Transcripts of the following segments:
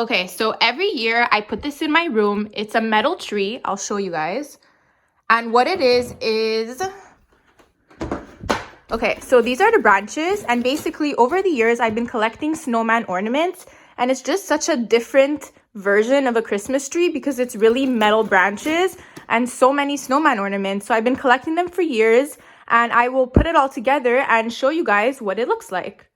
Okay, so every year I put this in my room. It's a metal tree. I'll show you guys. And what it is, okay, so these are the branches. And basically over the years, I've been collecting snowman ornaments. And it's just such a different version of a Christmas tree because it's really metal branches and so many snowman ornaments. So I've been collecting them for years. And I will put it all together and show you guys what it looks like.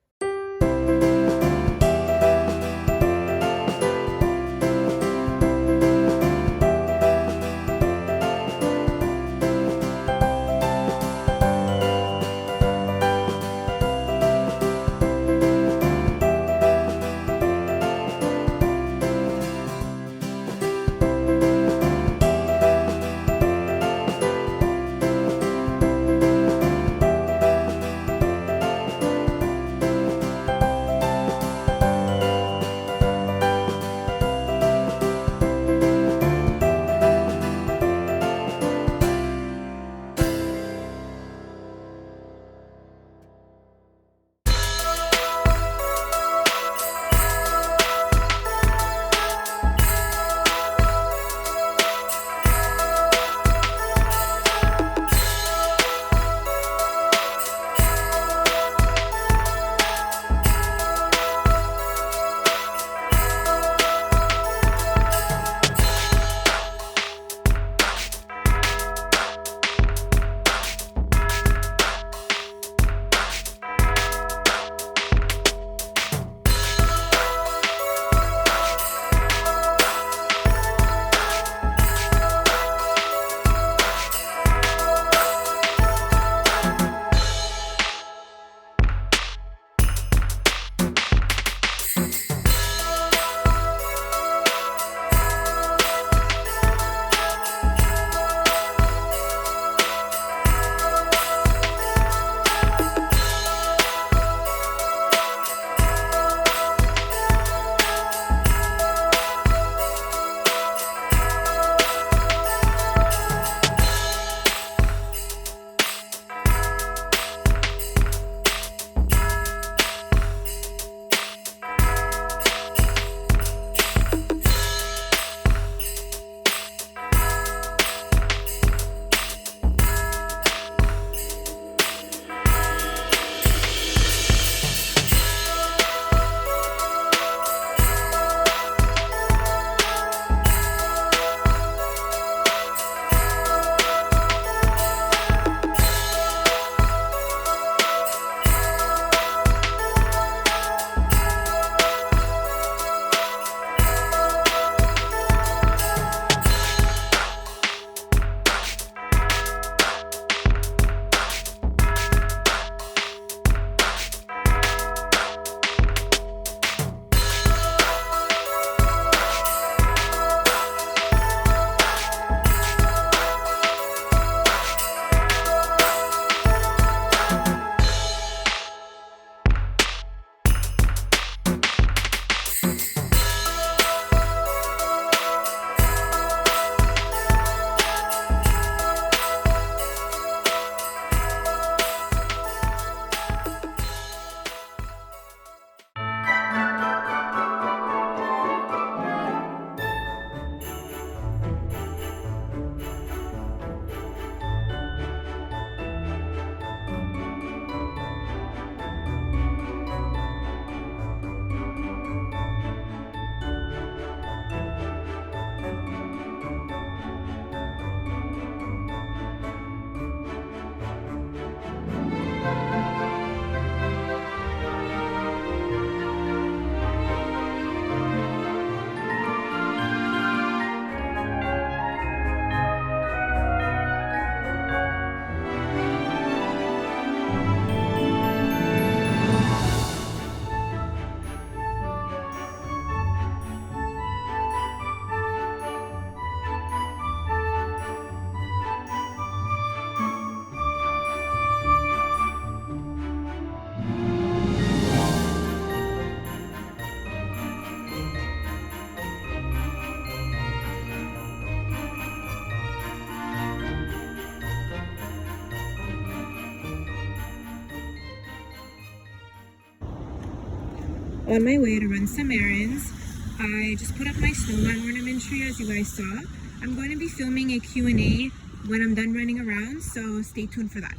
On my way to run some errands. I just put up my snowman ornamentry, as you guys saw. I'm going to be filming a Q&A when I'm done running around, so stay tuned for that.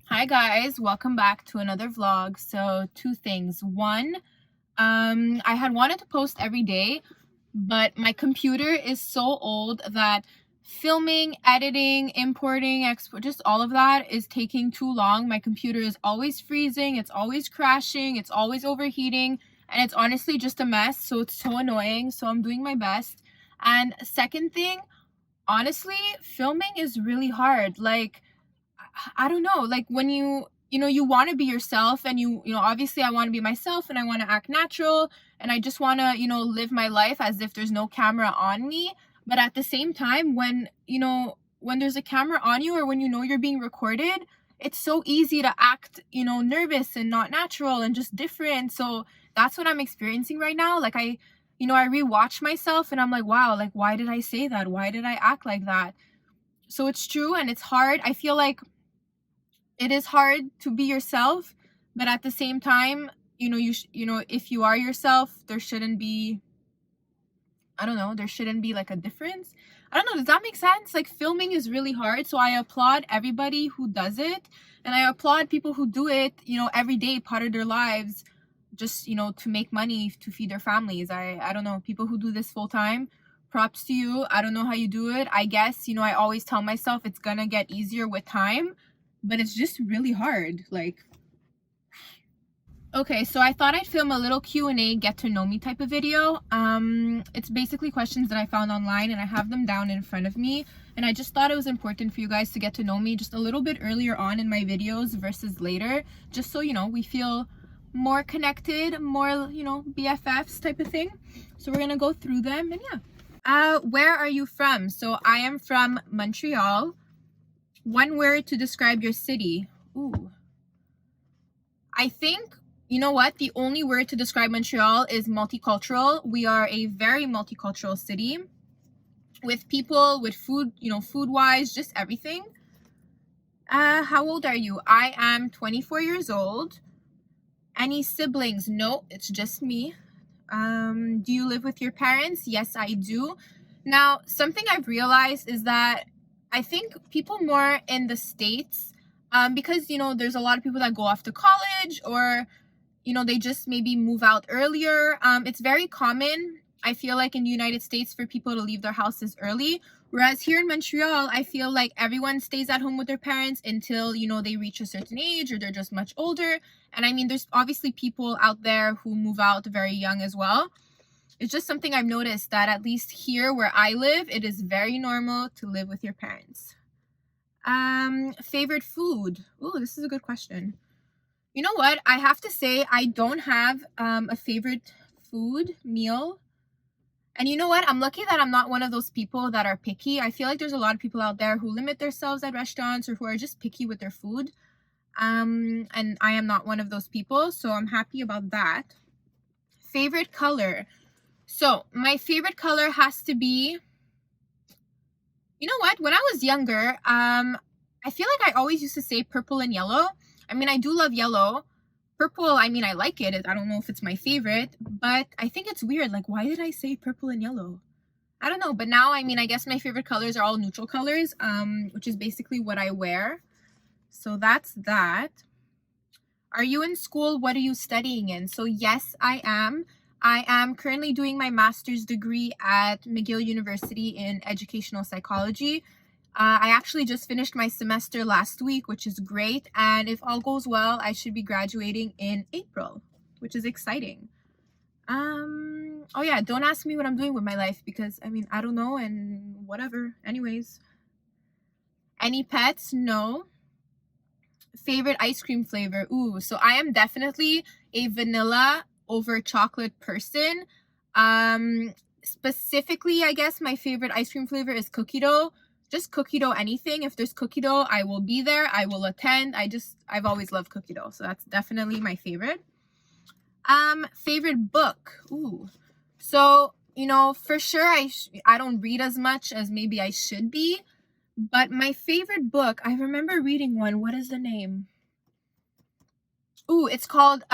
Hi guys, welcome back to another vlog. So two things. One, I had wanted to post every day, but my computer is so old that filming, editing, importing, export, just all of that is taking too long. My computer is always freezing, it's always crashing, it's always overheating, and it's honestly just a mess. So it's so annoying. So I'm doing my best. And second thing, honestly, filming is really hard. Like, I don't know, like when you want to be yourself, and obviously I want to be myself and I want to act natural and I just want to, live my life as if there's no camera on me. But at the same time, when there's a camera on you, or when you're being recorded, it's so easy to act, nervous and not natural and just different. So that's what I'm experiencing right now. Like I rewatch myself and I'm like, wow, like why did I say that? Why did I act like that? So it's true, and it's hard. I feel like it is hard to be yourself, but at the same time, if you are yourself, there shouldn't be, I don't know, there shouldn't be like a difference. I don't know, does that make sense? Like filming is really hard, so I applaud everybody who does it, and I applaud people who do it, every day, part of their lives, just, to make money to feed their families. I don't know, people who do this full time, props to you. I don't know how you do it. I guess, I always tell myself it's gonna get easier with time, but it's just really hard. Like, okay, so I thought I'd film a little Q&A, get to know me type of video. It's basically questions that I found online, and I have them down in front of me, and I just thought it was important for you guys to get to know me just a little bit earlier on in my videos versus later, just so we feel more connected, more BFFs type of thing. So we're gonna go through them, and yeah. Where are you from? So I am from Montreal. One word to describe your city. Ooh. I think, you know what? The only word to describe Montreal is multicultural. We are a very multicultural city with people, with food, food-wise, just everything. How old are you? I am 24 years old. Any siblings? No, it's just me. Do you live with your parents? Yes, I do. Now, something I've realized is that I think people more in the States, because, there's a lot of people that go off to college, or, they just maybe move out earlier. It's very common, I feel like, in the United States for people to leave their houses early. Whereas here in Montreal, I feel like everyone stays at home with their parents until, they reach a certain age, or they're just much older. And I mean, there's obviously people out there who move out very young as well. It's just something I've noticed, that at least here where I live, it is very normal to live with your parents. Favorite food? Oh, this is a good question. You know what? I have to say I don't have a favorite food meal. And you know what? I'm lucky that I'm not one of those people that are picky. I feel like there's a lot of people out there who limit themselves at restaurants, or who are just picky with their food. And I am not one of those people, so I'm happy about that. Favorite color? So my favorite color has to be, you know what? When I was younger, I feel like I always used to say purple and yellow. I mean, I do love yellow. Purple, I mean, I like it. I don't know if it's my favorite, but I think it's weird. Like, why did I say purple and yellow? I don't know. But now, I mean, I guess my favorite colors are all neutral colors, which is basically what I wear. So that's that. Are you in school? What are you studying in? So yes, I am. I am currently doing my master's degree at McGill University in educational psychology. I actually just finished my semester last week, which is great. And if all goes well, I should be graduating in April, which is exciting. Oh yeah, don't ask me what I'm doing with my life, because I mean, I don't know, and whatever. Anyways. Any pets? No. Favorite ice cream flavor? Ooh, so I am definitely a vanilla over chocolate person. Specifically, I guess my favorite ice cream flavor is cookie dough. Just cookie dough anything. If there's cookie dough, I will be there. I will attend. I've always loved cookie dough, so that's definitely my favorite. Favorite book? Ooh. So, for sure I don't read as much as maybe I should be, but my favorite book, I remember reading one. What is the name? Ooh, it's called,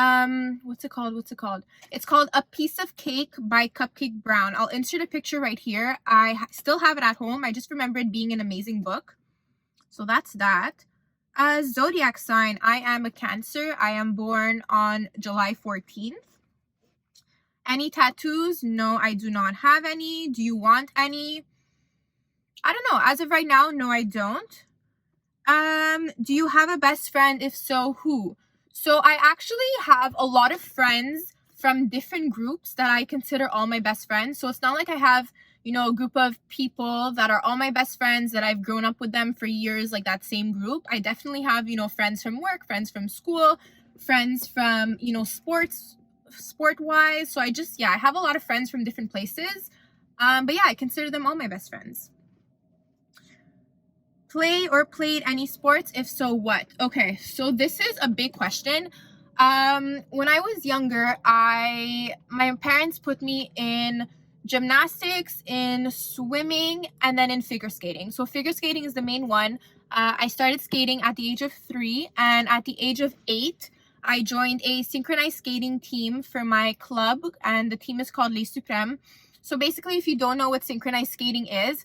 what's it called? What's it called? It's called A Piece of Cake by Cupcake Brown. I'll insert a picture right here. I still have it at home. I just remember it being an amazing book. So that's that. Zodiac sign. I am a Cancer. I am born on July 14th. Any tattoos? No, I do not have any. Do you want any? I don't know. As of right now, no, I don't. Do you have a best friend? If so, who? So I actually have a lot of friends from different groups that I consider all my best friends. So it's not like I have, you know, a group of people that are all my best friends that I've grown up with them for years, like that same group. I definitely have, you know, friends from work, friends from school, friends from, you know, sport-wise. So I have a lot of friends from different places. But yeah, I consider them all my best friends. Play or played any sports? If so, what? Okay, so this is a big question. When I was younger, my parents put me in gymnastics, in swimming, and then in figure skating. So figure skating is the main one. I started skating at the age of 3, and at the age of 8, I joined a synchronized skating team for my club, and the team is called Les Suprêmes. So basically, if you don't know what synchronized skating is,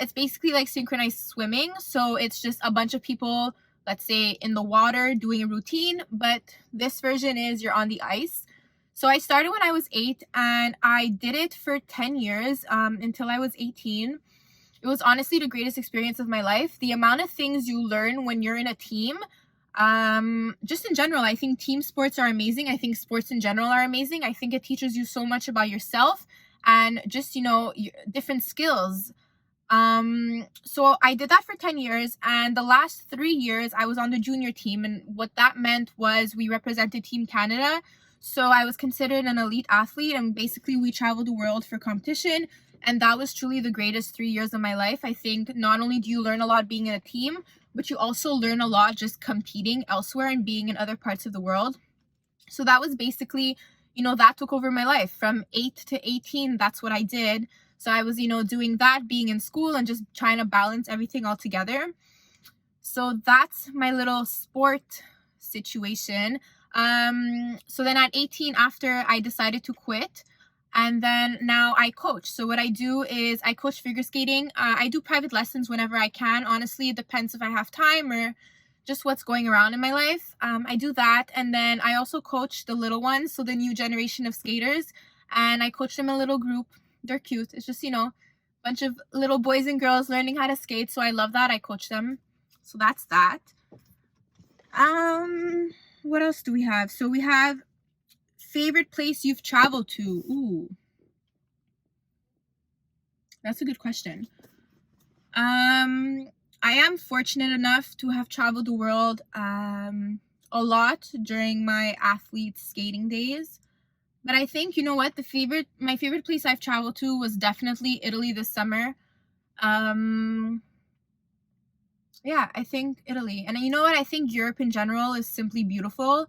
it's basically like synchronized swimming. So it's just a bunch of people, let's say, in the water doing a routine, but this version is you're on the ice. So I started when I was 8, and I did it for 10 years until I was 18. It was honestly the greatest experience of my life. The amount of things you learn when you're in a team, just in general, I think team sports are amazing. I think sports in general are amazing. I think it teaches you so much about yourself and just, you know, different skills. So I did that for 10 years, and the last 3 years I was on the junior team, and what that meant was we represented Team Canada. So I was considered an elite athlete, and basically we traveled the world for competition, and that was truly the greatest 3 years of my life. I think not only do you learn a lot being in a team, but you also learn a lot just competing elsewhere and being in other parts of the world. So that was basically, you know, that took over my life from 8 to 18. That's what I did. So I was, you know, doing that, being in school, and just trying to balance everything all together. So that's my little sport situation. So then at 18, after, I decided to quit, and then now I coach. So what I do is I coach figure skating. I do private lessons whenever I can. Honestly, it depends if I have time or just what's going around in my life. I do that, and then I also coach the little ones, so the new generation of skaters, and I coach them in a little group. They're cute. It's just, you know, a bunch of little boys and girls learning how to skate, so I love that. I coach them. So that's that. What else do we have? So we have favorite place you've traveled to. Ooh, that's a good question. I am fortunate enough to have traveled the world a lot during my athlete skating days. But I think, you know what, my favorite place I've traveled to was definitely Italy this summer. Yeah, I think Italy. And you know what, I think Europe in general is simply beautiful.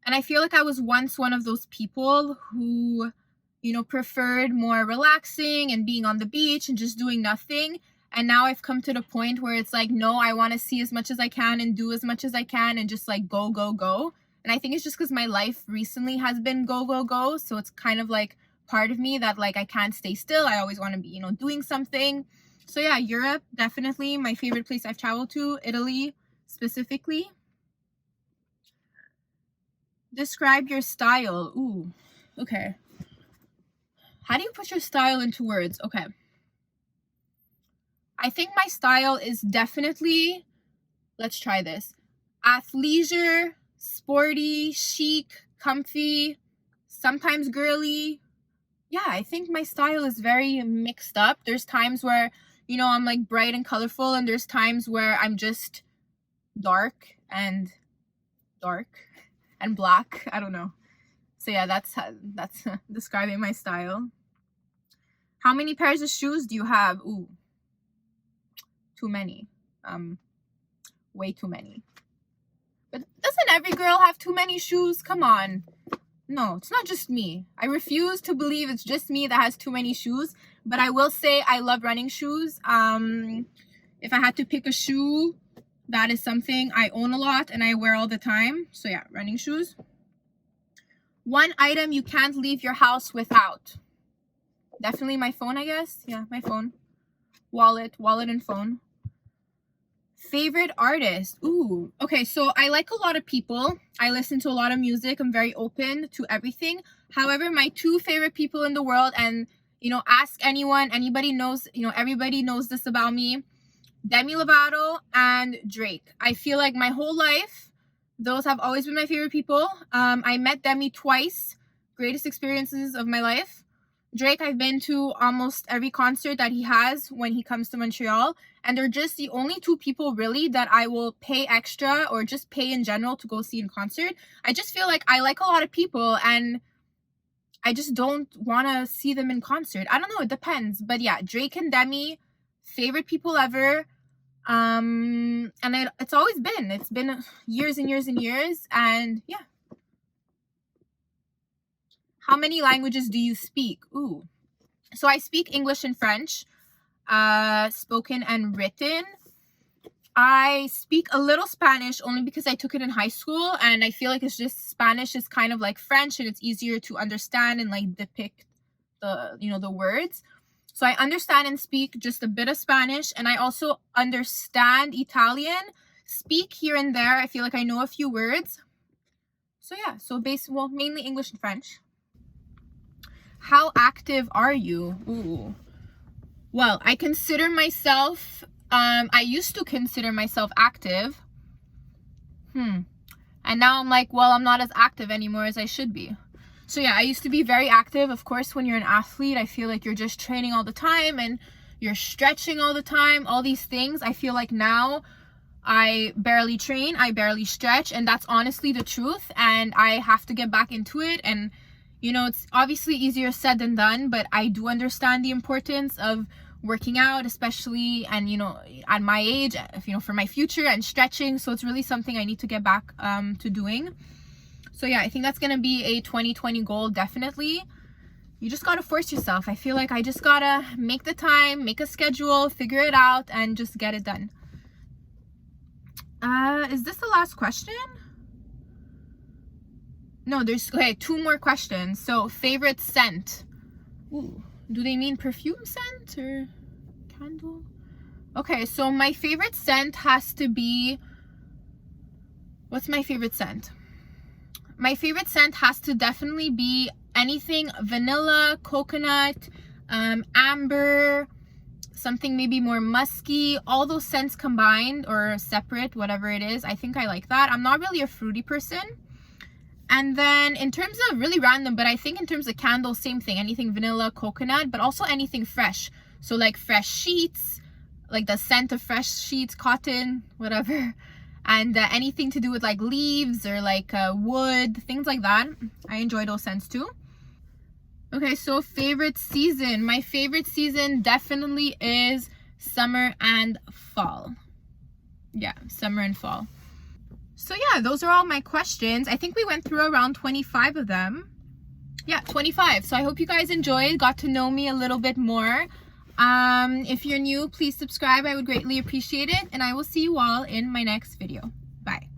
And I feel like I was once one of those people who, you know, preferred more relaxing and being on the beach and just doing nothing. And now I've come to the point where it's like, no, I want to see as much as I can and do as much as I can and just like go, go, go. And I think it's just because my life recently has been go, go, go. So it's kind of like part of me that like I can't stay still. I always want to be, you know, doing something. So yeah, Europe, definitely my favorite place I've traveled to. Italy specifically. Describe your style. Ooh, okay. How do you put your style into words? Okay. I think my style is definitely, let's try this, athleisure, sporty, chic, comfy, sometimes girly. Yeah, I think my style is very mixed up. There's times where, you know, I'm like bright and colorful, and there's times where I'm just dark and black. I don't know. So yeah, that's describing my style. How many pairs of shoes do you have? Ooh, too many. Way too many. But doesn't every girl have too many shoes? Come on. No, it's not just me. I refuse to believe it's just me that has too many shoes. But I will say I love running shoes. If I had to pick a shoe, That is something I own a lot and I wear all the time. So yeah, running shoes. One item you can't leave your house without. Definitely my phone, I guess. Yeah, my phone. Wallet and phone. Favorite artist. Ooh. Okay, so I like a lot of people. I listen to a lot of music. I'm very open to everything. However, my two favorite people in the world, and ask anyone, anybody knows, everybody knows this about me. Demi Lovato and Drake. I feel like my whole life, those have always been my favorite people. I met Demi twice. Greatest experiences of my life. Drake, I've been to almost every concert that he has when he comes to Montreal. And they're just the only two people really that I will pay extra or just pay in general to go see in concert. I just feel like I like a lot of people and I just don't want to see them in concert. I don't know, it depends. But yeah, Drake and Demi, favorite people ever. And it's always been. It's been years and years and years. And yeah. How many languages do you speak? Ooh. So I speak English and French, spoken and written. I speak a little Spanish only because I took it in high school, and I feel like it's just Spanish is kind of like French and it's easier to understand and like depict the words. So I understand and speak just a bit of Spanish, and I also understand Italian, speak here and there. I feel like I know a few words. So yeah, so mainly English and French. How active are you? Ooh. Well, I consider myself, I used to consider myself active. And now I'm like, well, I'm not as active anymore as I should be. So yeah, I used to be very active. Of course, when you're an athlete, I feel like you're just training all the time and you're stretching all the time, all these things. I feel like now I barely train, I barely stretch, and that's honestly the truth. And I have to get back into it. And it's obviously easier said than done, but I do understand the importance of working out, especially, and at my age, for my future, and stretching. So it's really something I need to get back to doing. So yeah, I think that's gonna be a 2020 goal, definitely. You just gotta force yourself. I feel like I just gotta make the time, make a schedule, figure it out, and just get it done. Is this the last question? No, there's, okay, 2 more questions. So, favorite scent. Ooh, do they mean perfume scent or candle? Okay, so my favorite scent has to be, what's my favorite scent? My favorite scent has to definitely be anything vanilla, coconut, amber, something maybe more musky, all those scents combined or separate, whatever it is. I think I like that. I'm not really a fruity person. And then in terms of really random, but I think in terms of candles, same thing. Anything vanilla, coconut, but also anything fresh. So like fresh sheets, like the scent of fresh sheets, cotton, whatever. And anything to do with like leaves or like wood, things like that. I enjoy those scents too. Okay, so favorite season. My favorite season definitely is summer and fall. Yeah, summer and fall. So yeah, those are all my questions. I think we went through around 25 of them. Yeah, 25. So I hope you guys enjoyed, got to know me a little bit more. If you're new, please subscribe. I would greatly appreciate it. And I will see you all in my next video. Bye.